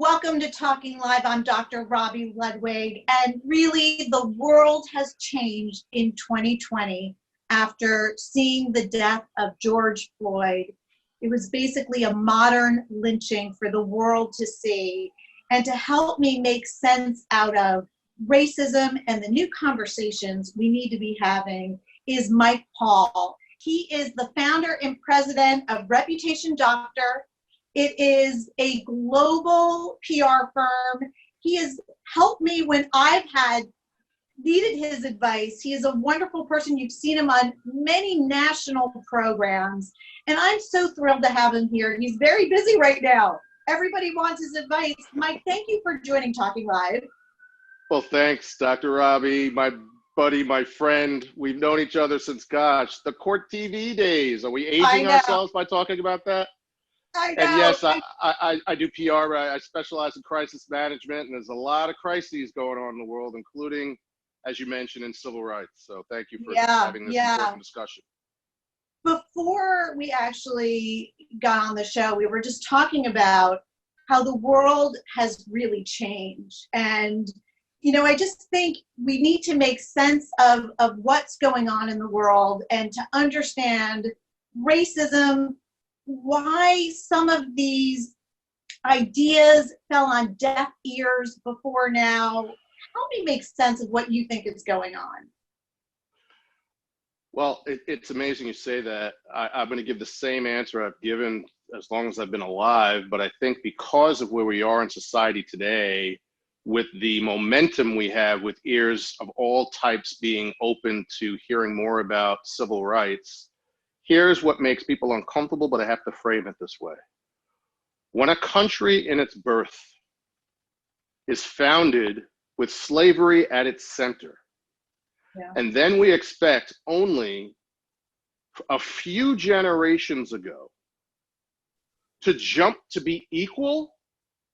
Welcome to Talking Live. I'm Dr. Robi Ludwig, and really the world has changed in 2020 after seeing the death of George Floyd. It was basically a modern lynching for the world to see, and to help me make sense out of racism and the new conversations we need to be having is Mike Paul. He is the founder and president of Reputation Doctor. It is a global PR firm. He has helped me when I've needed his advice. He is a wonderful person. You've seen him on many national programs, and I'm so thrilled to have him here. He's very busy right now. Everybody wants his advice. Mike, thank you for joining Talking Live. Well, thanks, Dr. Robi, my buddy, my friend. We've known each other since, the Court TV days. Are we aging ourselves by talking about that? I know. And yes, I do PR. I specialize in crisis management, and there's a lot of crises going on in the world, including, as you mentioned, in civil rights. So thank you for having this important discussion. Before we actually got on the show, we were just talking about how the world has really changed. And, you know, I just think we need to make sense of what's going on in the world and to understand racism, why some of these ideas fell on deaf ears before now. Help me make sense of what you think is going on. Well, it's amazing you say that. I'm going to give the same answer I've given as long as I've been alive, but I think because of where we are in society today, with the momentum we have with ears of all types being open to hearing more about civil rights, here's what makes people uncomfortable, but I have to frame it this way. When a country in its birth is founded with slavery at its center, and then we expect only a few generations ago to jump to be equal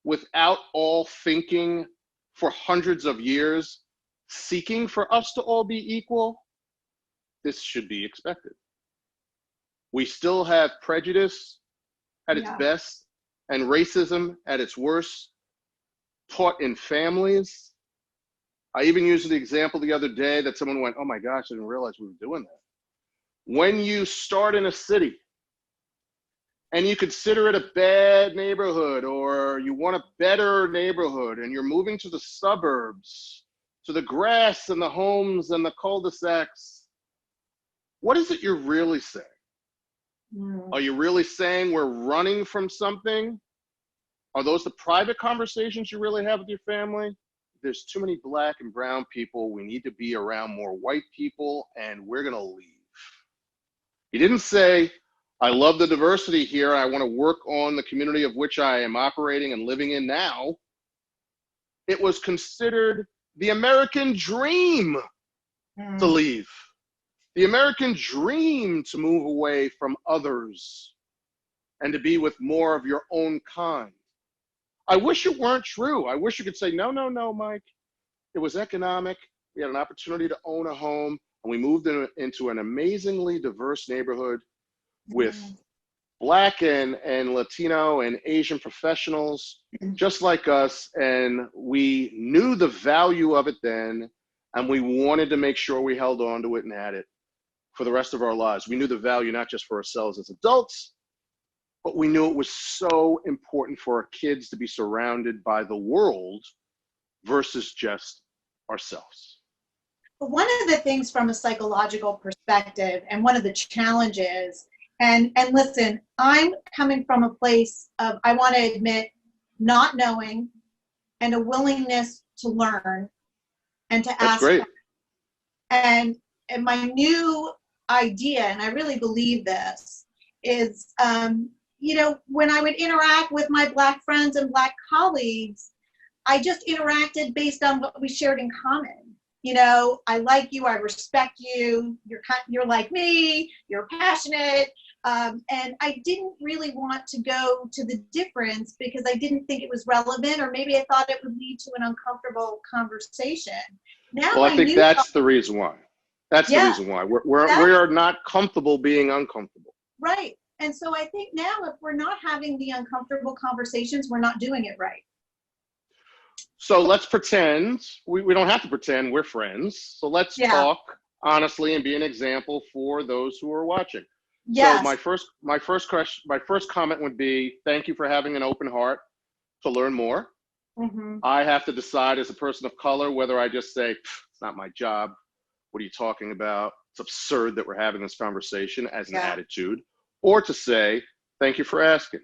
without all thinking for hundreds of years, seeking for us to all be equal, this should be expected. We still have prejudice at its best and racism at its worst, taught in families. I even used the example the other day that someone went, oh my gosh, I didn't realize we were doing that. When you start in a city and you consider it a bad neighborhood, or you want a better neighborhood, and you're moving to the suburbs, to the grass and the homes and the cul-de-sacs, what is it you're really saying? Are you really saying we're running from something? Are those the private conversations you really have with your family? There's too many black and brown people. We need to be around more white people, and we're going to leave. He didn't say, I love the diversity here. I want to work on the community of which I am operating and living in now. It was considered the American dream to leave. The American dream to move away from others and to be with more of your own kind. I wish it weren't true. I wish you could say, no, Mike. It was economic. We had an opportunity to own a home, and we moved into an amazingly diverse neighborhood with Black and Latino and Asian professionals just like us, and we knew the value of it then, and we wanted to make sure we held on to it and had it for the rest of our lives. We knew the value not just for ourselves as adults, but we knew it was so important for our kids to be surrounded by the world versus just ourselves. But one of the things from a psychological perspective, and one of the challenges, and listen, I'm coming from a place of, I want to admit, not knowing and a willingness to learn and to ask. That's great. And my new idea, and I really believe this, is, you know, when I would interact with my Black friends and Black colleagues, I just interacted based on what we shared in common. You know, I like you, I respect you, you're like me, you're passionate, and I didn't really want to go to the difference because I didn't think it was relevant, or maybe I thought it would lead to an uncomfortable conversation. Now, well, I think that's the reason why. That's the reason why. We're not comfortable being uncomfortable. Right. And so I think now if we're not having the uncomfortable conversations, we're not doing it right. So let's pretend, we don't have to pretend we're friends. So let's Yeah. talk honestly and be an example for those who are watching. So Yes. my first comment would be, thank you for having an open heart to learn more. Mm-hmm. I have to decide as a person of color whether I just say, it's not my job. What are you talking about? It's absurd that we're having this conversation as an Yeah. attitude, or to say, thank you for asking.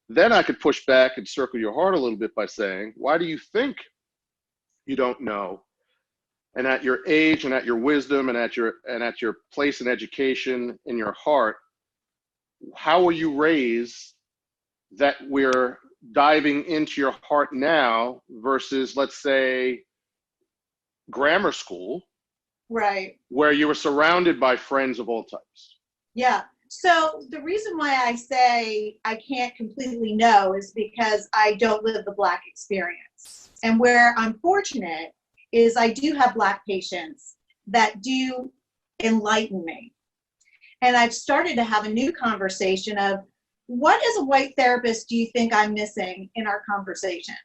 Then I could push back and circle your heart a little bit by saying, why do you think you don't know? And at your age and at your wisdom and at your place in education in your heart, how were you raised that we're diving into your heart now versus, let's say, grammar school, Right. where you were surrounded by friends of all types? Yeah. So the reason why I say I can't completely know is because I don't live the Black experience. And where I'm fortunate is I do have Black patients that do enlighten me. And I've started to have a new conversation of, what as a white therapist do you think I'm missing in our conversation?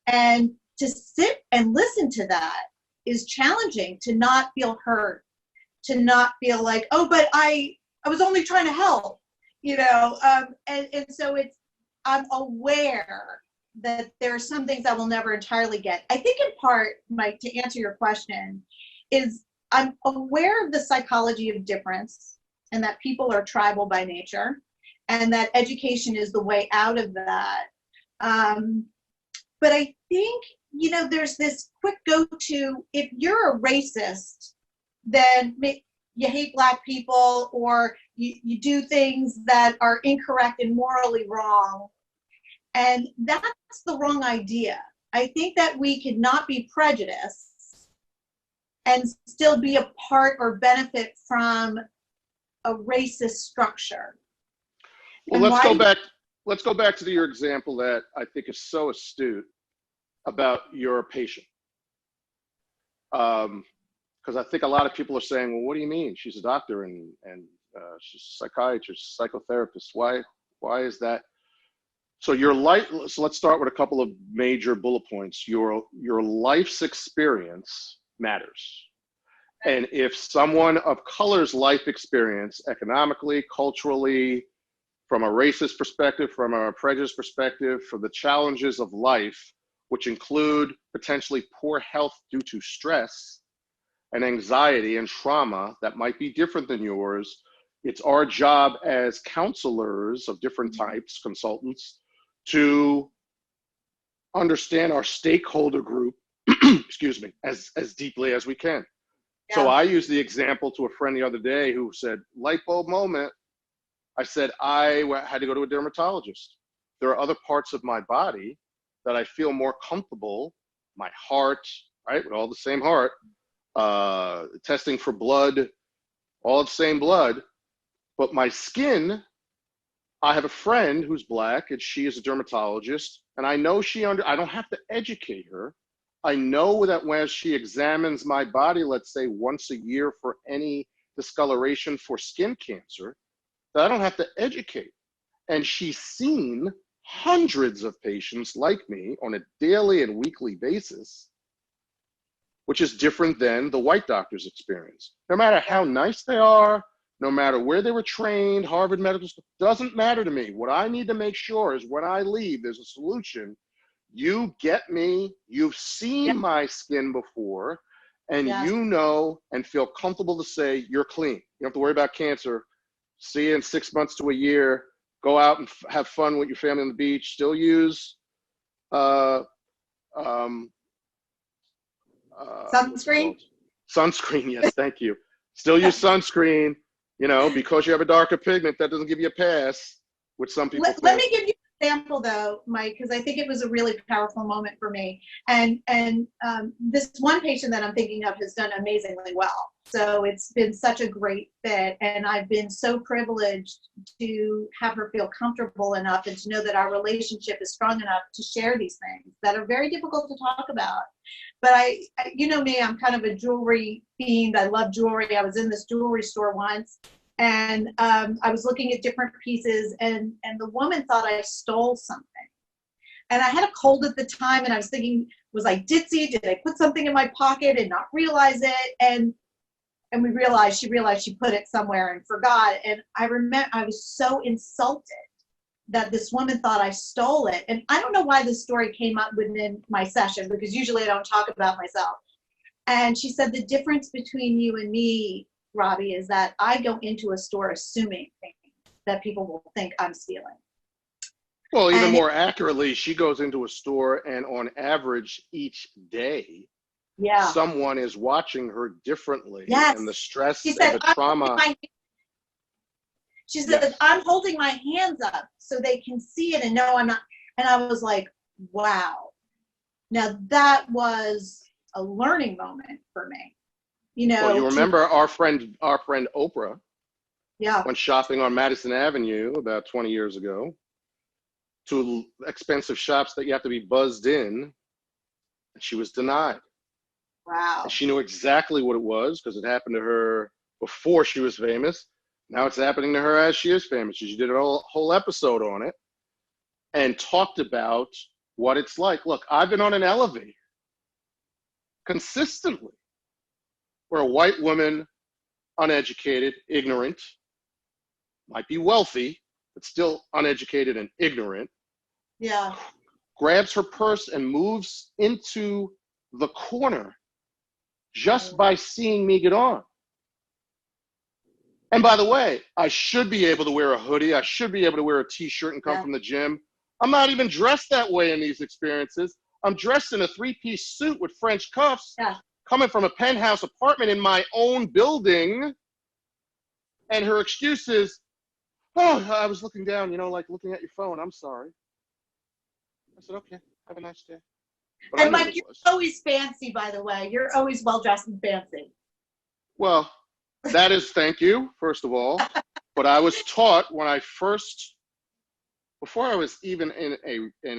And to sit and listen to that is challenging, to not feel hurt, to not feel like, oh, but I was only trying to help, you know? And so I'm aware that there are some things I will never entirely get. I think in part, Mike, to answer your question, is I'm aware of the psychology of difference and that people are tribal by nature and that education is the way out of that. But I think, you know, there's this quick go-to, if you're a racist, then you hate Black people, or you do things that are incorrect and morally wrong. And that's the wrong idea. I think that we could not be prejudiced and still be a part or benefit from a racist structure. Well, let's go back to your example that I think is so astute about your patient. Because I think a lot of people are saying, well, what do you mean? She's a doctor and she's a psychiatrist, psychotherapist. Why is that? So so let's start with a couple of major bullet points. Your life's experience matters. And if someone of color's life experience, economically, culturally, from a racist perspective, from a prejudice perspective, for the challenges of life, which include potentially poor health due to stress and anxiety and trauma that might be different than yours, it's our job as counselors of different types, consultants, to understand our stakeholder group, excuse me, as deeply as we can. Yeah. So I used the example to a friend the other day who said, light bulb moment. I said, I had to go to a dermatologist. There are other parts of my body that I feel more comfortable, my heart, right, with all the same heart, testing for blood, all the same blood, but my skin, I have a friend who's Black and she is a dermatologist, and I know I don't have to educate her. I know that when she examines my body, let's say once a year for any discoloration for skin cancer, that I don't have to educate. And she's seen hundreds of patients like me on a daily and weekly basis, which is different than the white doctor's experience. No matter how nice they are, no matter where they were trained, Harvard Medical School, doesn't matter to me. What I need to make sure is when I leave, there's a solution. You get me, you've seen my skin before, and you know and feel comfortable to say you're clean. You don't have to worry about cancer. See you in 6 months to a year. Go out and have fun with your family on the beach. Still use sunscreen? Sunscreen, yes, thank you. Still use sunscreen, you know, because you have a darker pigment, that doesn't give you a pass, which some people Let me give you an example though, Mike, because I think it was a really powerful moment for me. And this one patient that I'm thinking of has done amazingly well. So it's been such a great fit, and I've been so privileged to have her feel comfortable enough and to know that our relationship is strong enough to share these things that are very difficult to talk about. But you know me, I'm kind of a jewelry fiend. I love jewelry. I was in this jewelry store once, and I was looking at different pieces, and the woman thought I stole something. And I had a cold at the time, and I was thinking, was I ditzy? Did I put something in my pocket and not realize it? And she realized she put it somewhere and forgot. And I remember I was so insulted that this woman thought I stole it. And I don't know why this story came up within my session, because usually I don't talk about myself. And she said, the difference between you and me, Robbie, is that I go into a store assuming that people will think I'm stealing. Well, even more accurately, she goes into a store and on average each day, someone is watching her differently. Yes. And the stress She said, and the trauma. She said, I'm holding my hands up so they can see it and know I'm not. And I was like, wow. Now that was a learning moment for me. You know, well, you remember our friend Oprah went shopping on Madison Avenue about 20 years ago to expensive shops that you have to be buzzed in, and she was denied. Wow. And she knew exactly what it was because it happened to her before she was famous. Now it's happening to her as she is famous. She did a whole episode on it and talked about what it's like. Look, I've been on an elevator consistently where a white woman, uneducated, ignorant, might be wealthy, but still uneducated and ignorant, grabs her purse and moves into the corner just by seeing me get on. And by the way, I should be able to wear a hoodie. I should be able to wear a t-shirt and come from the gym. I'm not even dressed that way in these experiences. I'm dressed in a 3-piece suit with French cuffs, coming from a penthouse apartment in my own building. And her excuse is, oh, I was looking down, you know, like looking at your phone. I'm sorry. I said, okay, have a nice day. But and Mike, you're always fancy, by the way. You're always well-dressed and fancy. Well, that is, thank you, first of all. But I was taught when I first, before I was even in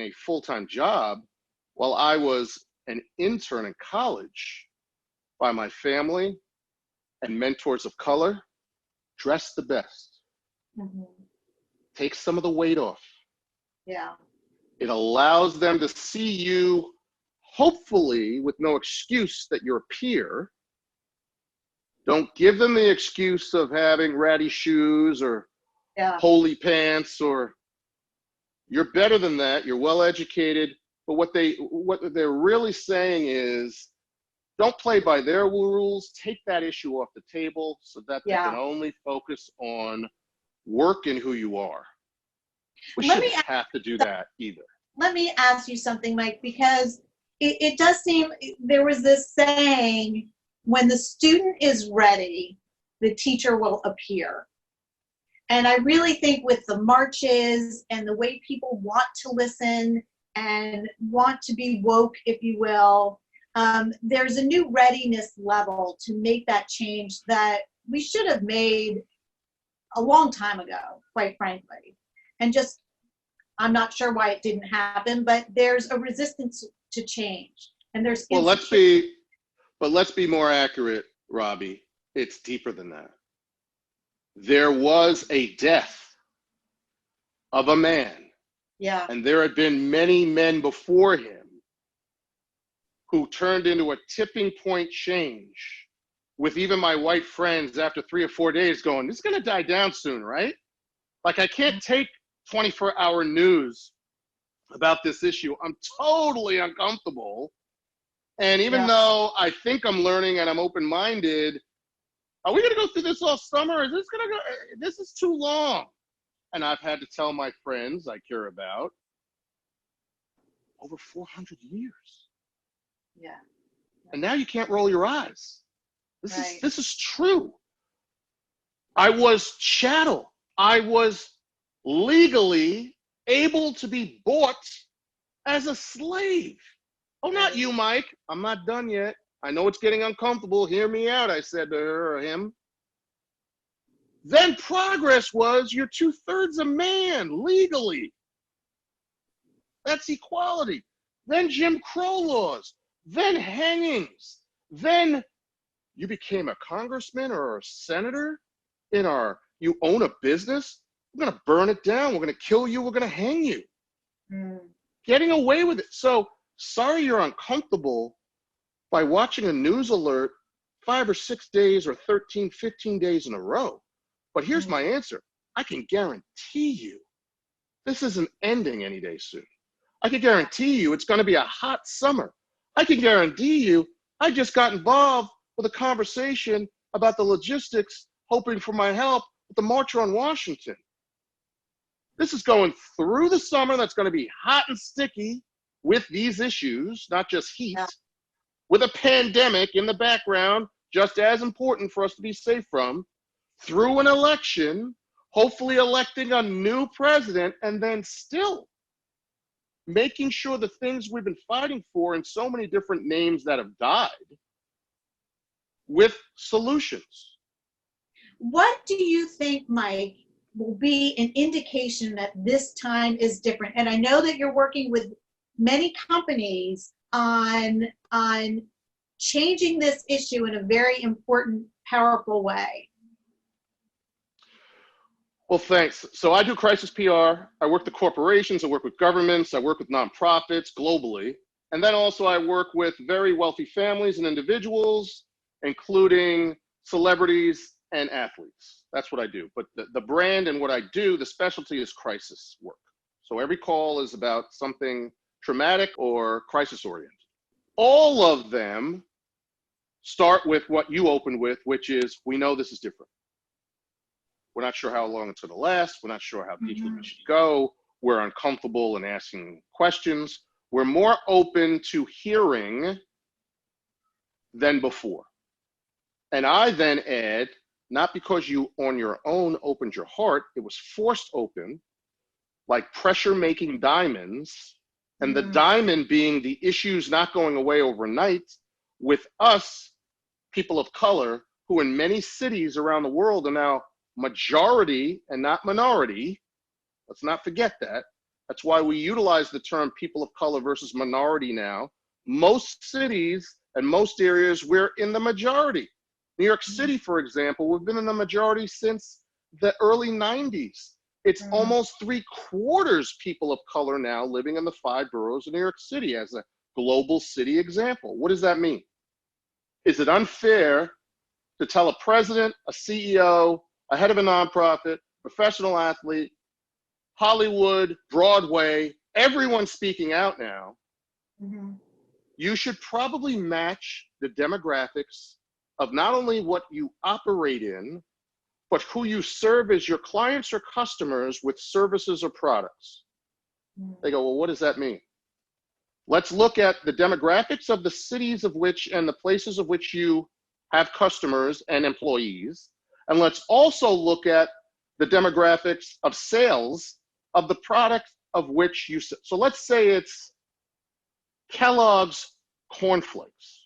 a full-time job, while I was an intern in college, by my family and mentors of color, dress the best. Take some of the weight off. Yeah. It allows them to see you, hopefully, with no excuse that you're a peer. Don't give them the excuse of having ratty shoes or holy pants, or you're better than that. You're well educated. But what they're really saying is, don't play by their rules. Take that issue off the table so that they can only focus on work and who you are. We shouldn't have to do that either. Let me ask you something, Mike, because it does seem there was this saying, when the student is ready, the teacher will appear. And I really think with the marches and the way people want to listen and want to be woke, if you will, there's a new readiness level to make that change that we should have made a long time ago, quite frankly. And just, I'm not sure why it didn't happen, but there's a resistance to change. And there's let's be more accurate, Robbie. It's deeper than that. There was a death of a man. Yeah. And there had been many men before him who turned into a tipping point change with even my white friends after 3 or 4 days going, this is going to die down soon, right? Like, I can't take 24-hour news about this issue. I'm totally uncomfortable. And even though I think I'm learning and I'm open-minded, are we going to go through this all summer? This is too long. And I've had to tell my friends I care about over 400 years. Yeah. And now you can't roll your eyes. This is true. I was chattel. I was legally able to be bought as a slave. Oh, not you, Mike. I'm not done yet. I know it's getting uncomfortable. Hear me out, I said to her or him. Then progress was you're 2/3 a man legally. That's equality. Then Jim Crow laws. Then hangings. Then you became a congressman or a senator you own a business. We're going to burn it down. We're going to kill you. We're going to hang you. Getting away with it. So Sorry you're uncomfortable by watching a news alert 5 or 6 days or 13, 15 days in a row. But here's my answer. I can guarantee you this isn't ending any day soon. I can guarantee you it's going to be a hot summer. I can guarantee you I just got involved with a conversation about the logistics, hoping for my help with the March on Washington. This is going through the summer. That's going to be hot and sticky with these issues, not just heat, with a pandemic in the background, just as important for us to be safe from, through an election, hopefully electing a new president, and then still making sure the things we've been fighting for in so many different names that have died with solutions. What do you think, Mike, will be an indication that this time is different? And I know that you're working with many companies on changing this issue in a very important, powerful way. Well, thanks. So I do crisis PR. I work with corporations, I work with governments, I work with nonprofits globally. And then also I work with very wealthy families and individuals, including celebrities and athletes. That's what I do. But the brand and what I do, the specialty is crisis work. So every call is about something traumatic or crisis oriented. All of them start with what you opened with, which is, we know this is different. We're not sure how long it's going to last. We're not sure how deeply we should go. We're uncomfortable in asking questions. We're more open to hearing than before. And I then add, not because you on your own opened your heart, it was forced open, like pressure making diamonds, and the diamond being the issues not going away overnight with us, people of color, who in many cities around the world are now majority and not minority. Let's not forget that. That's why we utilize the term people of color versus minority now. Most cities and most areas, we're in the majority. New York City, for example, we've been in the majority since the early 90s. It's almost 3/4 people of color now living in the 5 boroughs of New York City as a global city example. What does that mean? Is it unfair to tell a president, a CEO, a head of a nonprofit, professional athlete, Hollywood, Broadway, everyone speaking out now, you should probably match the demographics of not only what you operate in, but who you serve as your clients or customers with services or products. They go, well, what does that mean? Let's look at the demographics of the cities of which and the places of which you have customers and employees. And let's also look at the demographics of sales of the product of which you sell. So let's say it's Kellogg's cornflakes.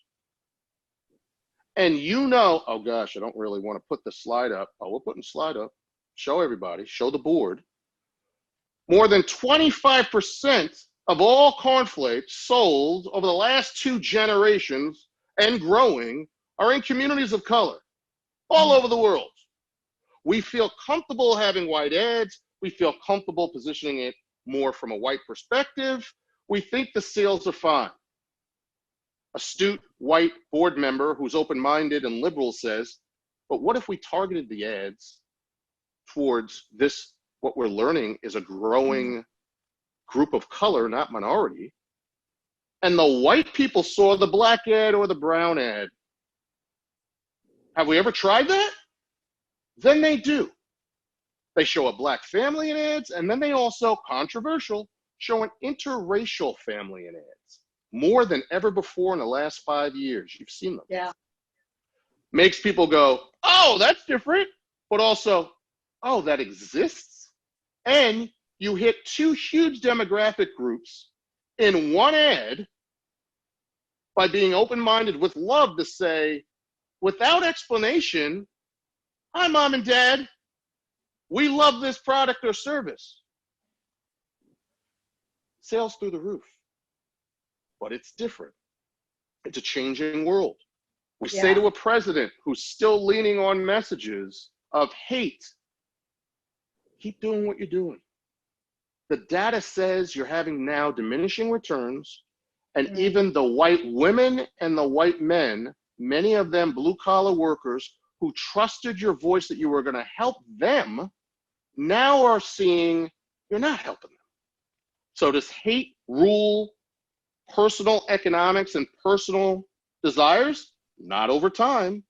And you know, oh gosh, I don't really want to put the slide up. Oh, we're putting the slide up. Show everybody, show the board. More than 25% of all cornflakes sold over the last 2 generations and growing are in communities of color all over the world. We feel comfortable having white ads. We feel comfortable positioning it more from a white perspective. We think the sales are fine. Astute white board member who's open-minded and liberal says, but what if we targeted the ads towards this, what we're learning is a growing group of color, not minority, and the white people saw the black ad or the brown ad? Have we ever tried that? Then they do. They show a black family in ads, and then they also, controversial, show an interracial family in ads. More than ever before in the last 5 years. You've seen them. Yeah. Makes people go, oh, that's different. But also, oh, that exists. And you hit 2 huge demographic groups in one ad by being open-minded with love to say, without explanation, hi, mom and dad, we love this product or service. Sales through the roof. But it's different. It's a changing world. We say to a president who's still leaning on messages of hate, keep doing what you're doing. The data says you're having now diminishing returns And even the white women and the white men, many of them blue-collar workers who trusted your voice that you were going to help them, now are seeing you're not helping them. So does hate rule personal economics and personal desires? Not over time.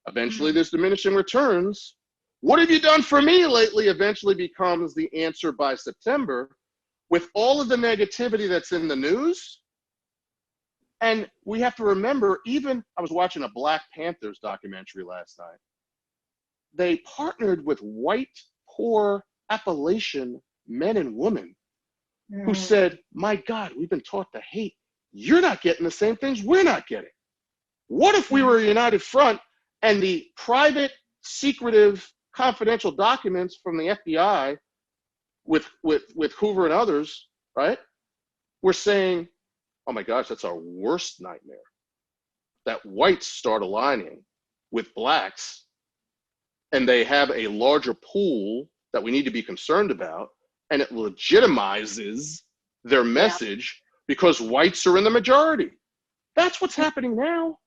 Eventually there's diminishing returns. What have you done for me lately eventually becomes the answer by September, with all of the negativity that's in the news. And we have to remember, even I was watching a Black Panthers documentary last night. They partnered with white, poor Appalachian men and women who said, my God, we've been taught to hate. You're not getting the same things we're not getting. What if we were a united front and the private, secretive, confidential documents from the FBI with Hoover and others, right? We're saying, oh my gosh, that's our worst nightmare. That whites start aligning with blacks and they have a larger pool that we need to be concerned about, and it legitimizes their message because whites are in the majority. That's what's happening now.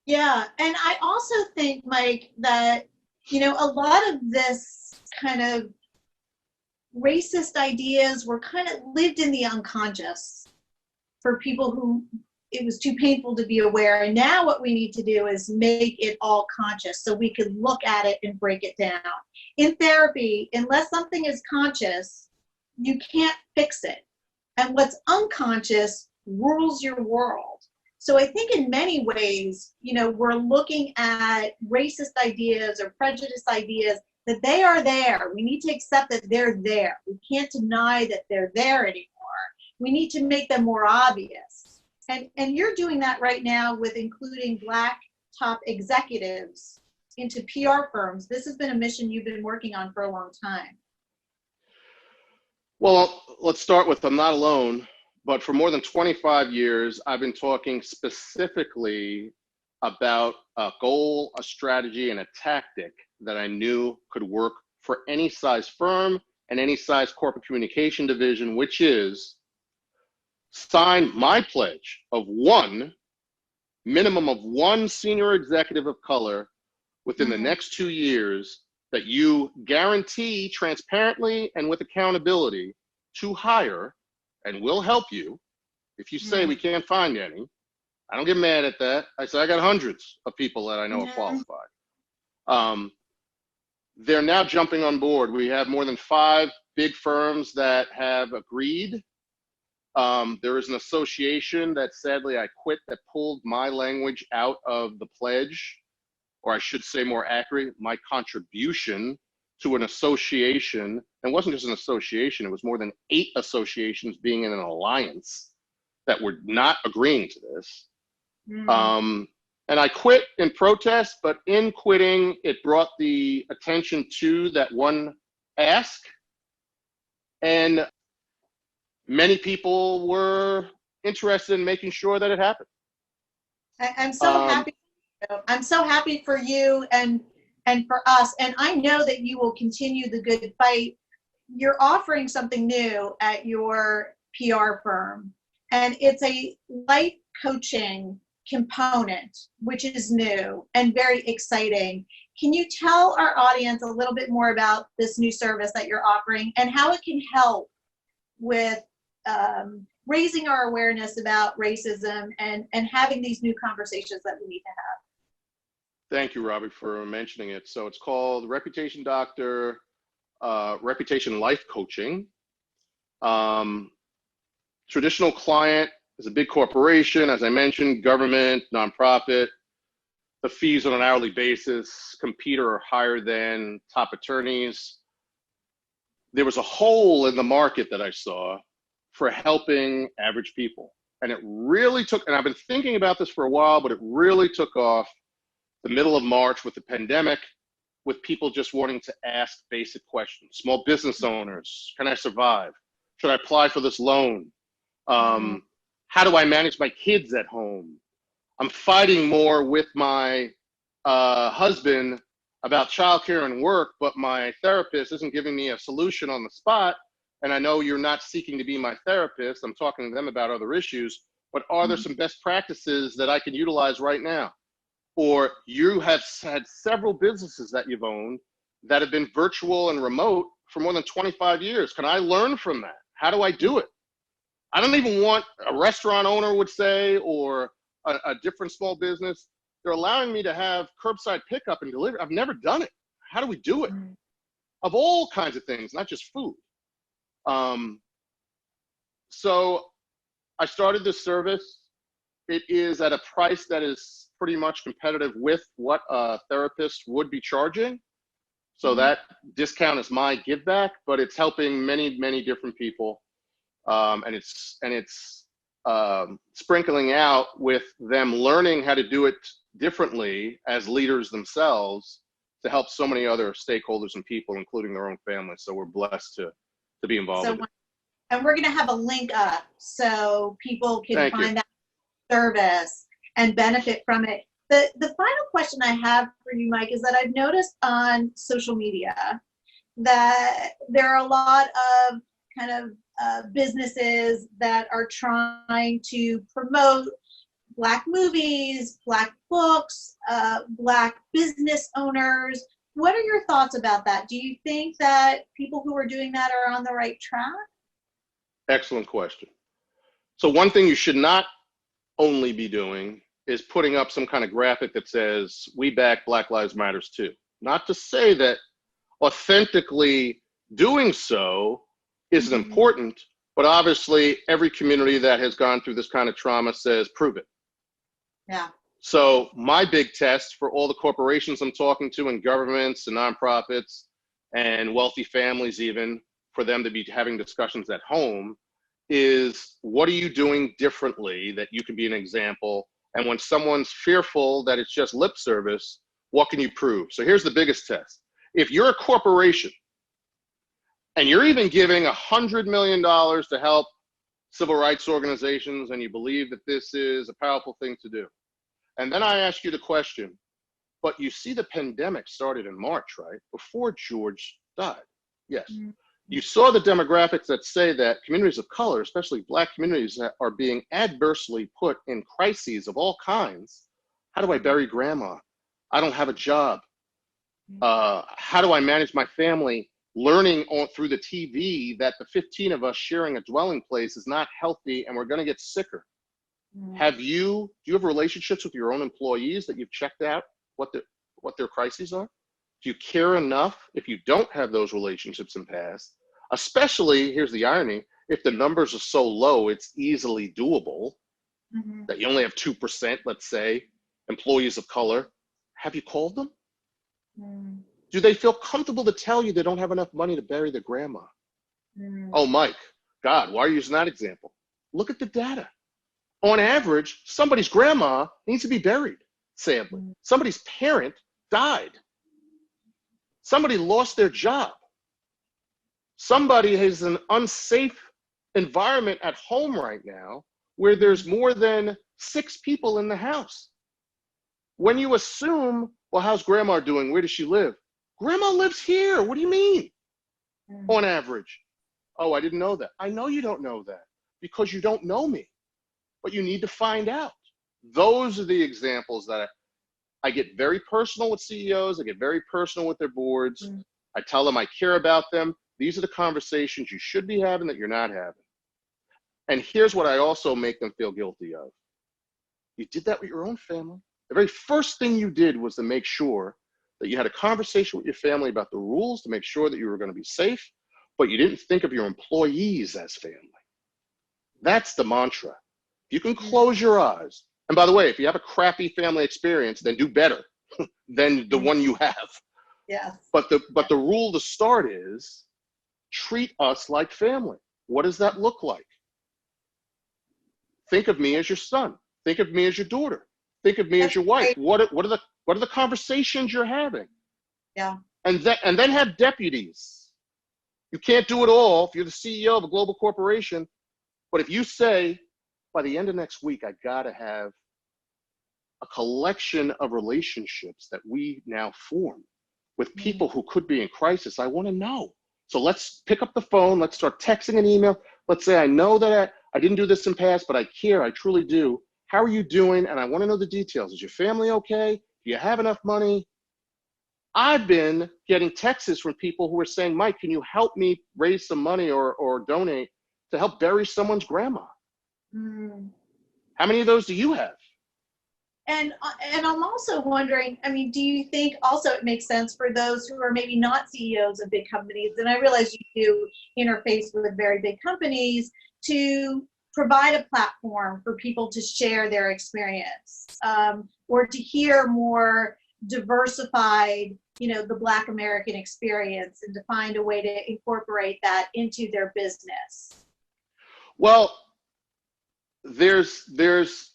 Yeah, and I also think, Mike, that, you know, a lot of this kind of racist ideas were kind of lived in the unconscious for people who it was too painful to be aware. And now what we need to do is make it all conscious so we can look at it and break it down. In therapy, unless something is conscious, you can't fix it. And what's unconscious rules your world. So I think in many ways, you know, we're looking at racist ideas or prejudice ideas, that they are there. We need to accept that they're there. We can't deny that they're there anymore. We need to make them more obvious. And you're doing that right now with including Black top executives into PR firms. This has been a mission you've been working on for a long time. Well, let's start with I'm not alone, but for more than 25 years, I've been talking specifically about a goal, a strategy, and a tactic that I knew could work for any size firm and any size corporate communication division, which is sign my pledge of minimum of one senior executive of color within the next 2 years that you guarantee transparently and with accountability to hire, and we'll help you. If you say we can't find any, I don't get mad at that. I say I got hundreds of people that I know are qualified. They're now jumping on board. We have more than 5 big firms that have agreed. There is an association that sadly I quit that pulled my language out of the pledge, or I should say more accurate, my contribution to an association. And it wasn't just an association, it was more than 8 associations being in an alliance that were not agreeing to this. And I quit in protest, but in quitting, it brought the attention to that one ask. And many people were interested in making sure that it happened. I'm so happy. I'm so happy for you and for us. And I know that you will continue the good fight. You're offering something new at your PR firm, and it's a life coaching component, which is new and very exciting. Can you tell our audience a little bit more about this new service that you're offering and how it can help with raising our awareness about racism and having these new conversations that we need to have? Thank you, Robbie, for mentioning it. So it's called Reputation Doctor, Reputation Life Coaching. Traditional client is a big corporation, as I mentioned, government, nonprofit. The fees on an hourly basis compete or are higher than top attorneys. There was a hole in the market that I saw for helping average people. And it really took, and I've been thinking about this for a while, but it really took off the middle of March with the pandemic, with people just wanting to ask basic questions. Small business owners, can I survive? Should I apply for this loan? How do I manage my kids at home? I'm fighting more with my husband about childcare and work, but my therapist isn't giving me a solution on the spot. And I know you're not seeking to be my therapist. I'm talking to them about other issues. but are there some best practices that I can utilize right now? Or you have had several businesses that you've owned that have been virtual and remote for more than 25 years. Can I learn from that? How do I do it? I don't even want a restaurant owner would say, or a different small business. They're allowing me to have curbside pickup and delivery. I've never done it. How do we do it? Of all kinds of things, not just food. So I started this service. It is at a price that is pretty much competitive with what a therapist would be charging. So that discount is my give back, but it's helping many, many different people. And it's sprinkling out with them learning how to do it differently as leaders themselves to help so many other stakeholders and people, including their own families. So we're blessed to be involved with it. And we're going to have a link up so people can Thank find you. that service and benefit from it. The final question I have for you, Mike, is that I've noticed on social media that there are a lot of kind of businesses that are trying to promote Black movies, Black books, Black business owners. What are your thoughts about that? Do you think that people who are doing that are on the right track? Excellent question. So one thing you should not only be doing is putting up some kind of graphic that says, we back Black Lives Matters too. Not to say that authentically doing so isn't important, but obviously every community that has gone through this kind of trauma says, prove it. Yeah. So my big test for all the corporations I'm talking to and governments and nonprofits and wealthy families even, for them to be having discussions at home, is what are you doing differently that you can be an example? And when someone's fearful that it's just lip service, what can you prove? So here's the biggest test. If you're a corporation and you're even giving $100 million to help civil rights organizations and you believe that this is a powerful thing to do, and then I ask you the question, but you see the pandemic started in March, right? Before George died. Yes. You saw the demographics that say that communities of color, especially Black communities, that are being adversely put in crises of all kinds. How do I bury grandma? I don't have a job. How do I manage my family? Learning through the TV that the 15 of us sharing a dwelling place is not healthy and we're going to get sicker. Do you have relationships with your own employees that you've checked out what their crises are? Do you care enough if you don't have those relationships in past? Especially, here's the irony, if the numbers are so low, it's easily doable, that you only have 2%, let's say, employees of color. Have you called them? Do they feel comfortable to tell you they don't have enough money to bury their grandma? Oh, Mike, God, why are you using that example? Look at the data. On average, somebody's grandma needs to be buried, sadly. Somebody's parent died. Somebody lost their job. Somebody has an unsafe environment at home right now where there's more than 6 people in the house. When you assume, well, how's grandma doing? Where does she live? Grandma lives here. What do you mean? On average. Oh, I didn't know that. I know you don't know that because you don't know me, but you need to find out. Those are the examples that I get very personal with CEOs. I get very personal with their boards. I tell them I care about them. These are the conversations you should be having that you're not having. And here's what I also make them feel guilty of. You did that with your own family. The very first thing you did was to make sure that you had a conversation with your family about the rules to make sure that you were going to be safe, but you didn't think of your employees as family. That's the mantra. You can close your eyes. And by the way, if you have a crappy family experience, then do better than the one you have. Yes. But the rule to start is treat us like family. What does that look like? Think of me as your son. Think of me as your daughter. Think of me as your wife. What are the conversations you're having? Yeah. And then have deputies. You can't do it all if you're the CEO of a global corporation. But if you say, by the end of next week, I gotta have a collection of relationships that we now form with people who could be in crisis, I want to know. So let's pick up the phone. Let's start texting an email. Let's say, I know that I didn't do this in past, but I care. I truly do. How are you doing? And I want to know the details. Is your family okay? Do you have enough money? I've been getting texts from people who are saying, Mike, can you help me raise some money or donate to help bury someone's grandma? Mm. How many of those do you have? And I'm also wondering, I mean, do you think also it makes sense for those who are maybe not CEOs of big companies, and I realize you do interface with very big companies, to provide a platform for people to share their experience, or to hear more diversified, the Black American experience, and to find a way to incorporate that into their business? Well, there's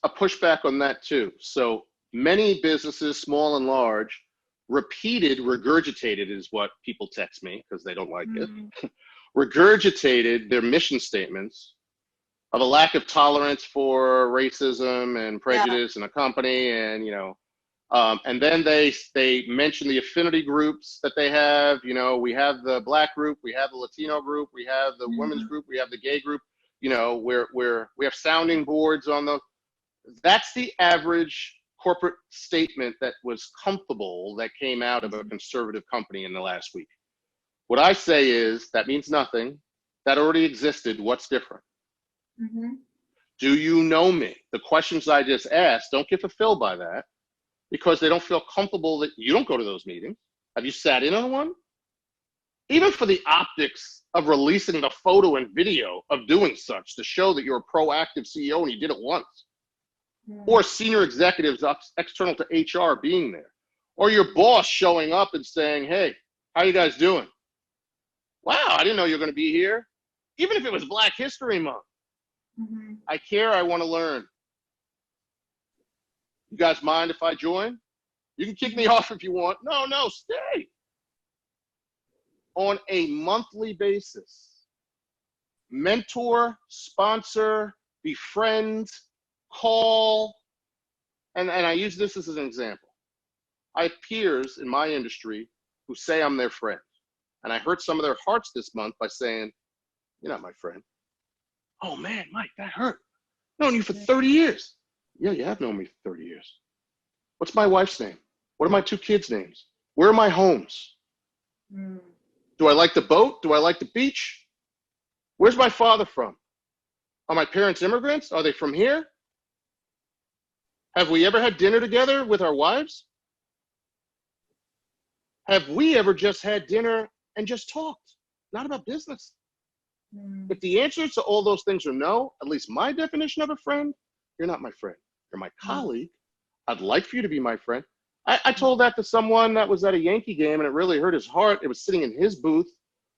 a pushback on that too. So many businesses, small and large, regurgitated is what people text me because they don't like it, regurgitated their mission statements of a lack of tolerance for racism and prejudice in a company, and and then they mention the affinity groups that they have. We have the Black group, we have the Latino group, we have the women's group, we have the gay group. Where we have sounding boards on that's the average corporate statement that was comfortable that came out of a conservative company in the last week. What I say is that means nothing. That already existed. What's different? Mm-hmm. Do you know me? The questions I just asked don't get fulfilled by that because they don't feel comfortable that you don't go to those meetings. Have you sat in on one? Even for the optics of releasing the photo and video of doing such to show that you're a proactive CEO and you did it once, or senior executives external to HR being there, or your boss showing up and saying, hey, how you guys doing? Wow, I didn't know you were going to be here. Even if it was Black History Month. I care, I want to learn. You guys mind if I join? You can kick me off if you want. No, stay. On a monthly basis, mentor, sponsor, befriend, call, and I use this as an example. I have peers in my industry who say I'm their friend, and I hurt some of their hearts this month by saying, you're not my friend. Oh man, Mike, that hurt. I've known you for 30 years. Yeah, you have known me for 30 years. What's my wife's name? What are my 2 kids' names? Where are my homes? Do I like the boat? Do I like the beach? Where's my father from? Are my parents immigrants? Are they from here? Have we ever had dinner together with our wives? Have we ever just had dinner and just talked? Not about business. If the answer to all those things are no, at least my definition of a friend, you're not my friend. You're my colleague. I'd like for you to be my friend. I told that to someone that was at a Yankee game, and it really hurt his heart. It was sitting in his booth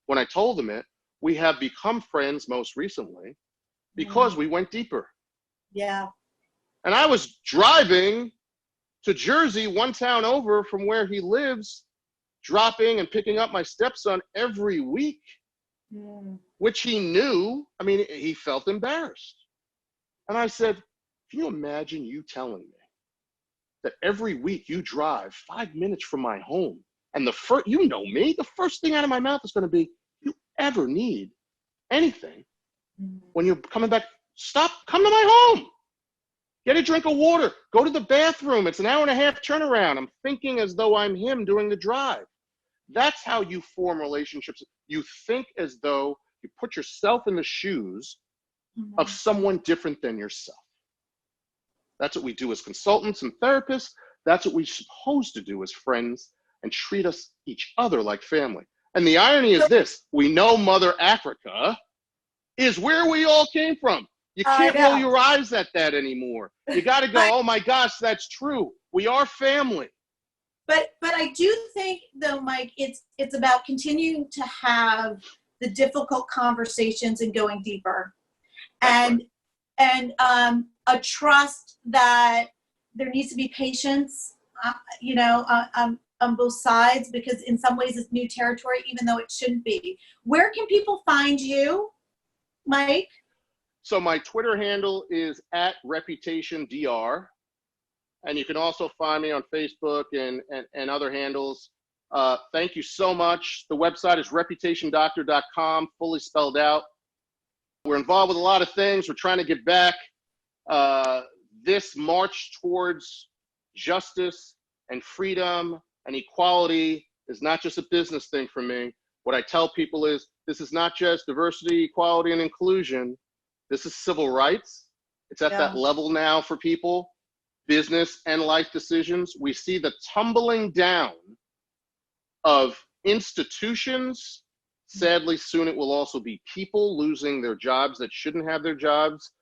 when I told him it. We have become friends most recently because we went deeper. Yeah. And I was driving to Jersey, one town over from where he lives, dropping and picking up my stepson every week, which he knew. I mean, he felt embarrassed. And I said, can you imagine you telling me that every week you drive 5 minutes from my home, and you know me, the first thing out of my mouth is going to be, you ever need anything when you're coming back, come to my home, get a drink of water, go to the bathroom. It's an hour and a half turnaround. I'm thinking as though I'm him during the drive. That's how you form relationships. You think as though you put yourself in the shoes of someone different than yourself. That's what we do as consultants and therapists. That's what we're supposed to do as friends, and treat each other like family. And the irony is this: we know Mother Africa is where we all came from. You can't roll your eyes at that anymore. You got to go, oh my gosh, that's true. We are family. But I do think, though, Mike, it's about continuing to have the difficult conversations and going deeper, and a trust that there needs to be patience, on both sides, because in some ways it's new territory, even though it shouldn't be. Where can people find you, Mike? So my Twitter handle is @ReputationDR. And you can also find me on Facebook and other handles. Thank you so much. The website is reputationdoctor.com, fully spelled out. we're involved with a lot of things. We're trying to get back. This march towards justice and freedom and equality is not just a business thing for me. What I tell people is this is not just diversity, equality, and inclusion. This is civil rights. It's at that level now for people, business and life decisions. We see the tumbling down of institutions. Sadly, soon it will also be people losing their jobs that shouldn't have their jobs.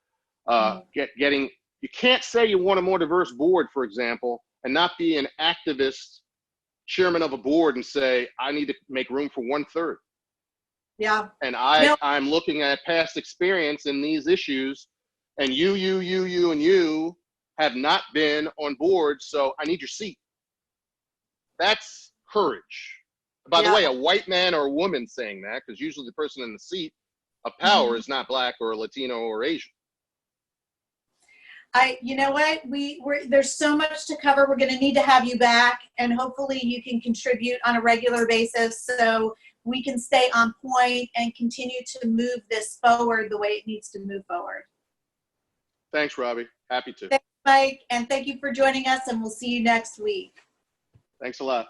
You can't say you want a more diverse board, for example, and not be an activist chairman of a board and say, I need to make room for 1/3. Yeah. And I'm looking at past experience in these issues, and you have not been on board, so I need your seat. That's courage. By the way, a white man or a woman saying that, because usually the person in the seat of power is not Black or Latino or Asian. You know what? There's so much to cover. We're going to need to have you back, and hopefully you can contribute on a regular basis so we can stay on point and continue to move this forward the way it needs to move forward. Thanks, Robbie. Happy to. Thanks, Mike, and thank you for joining us, and we'll see you next week. Thanks a lot.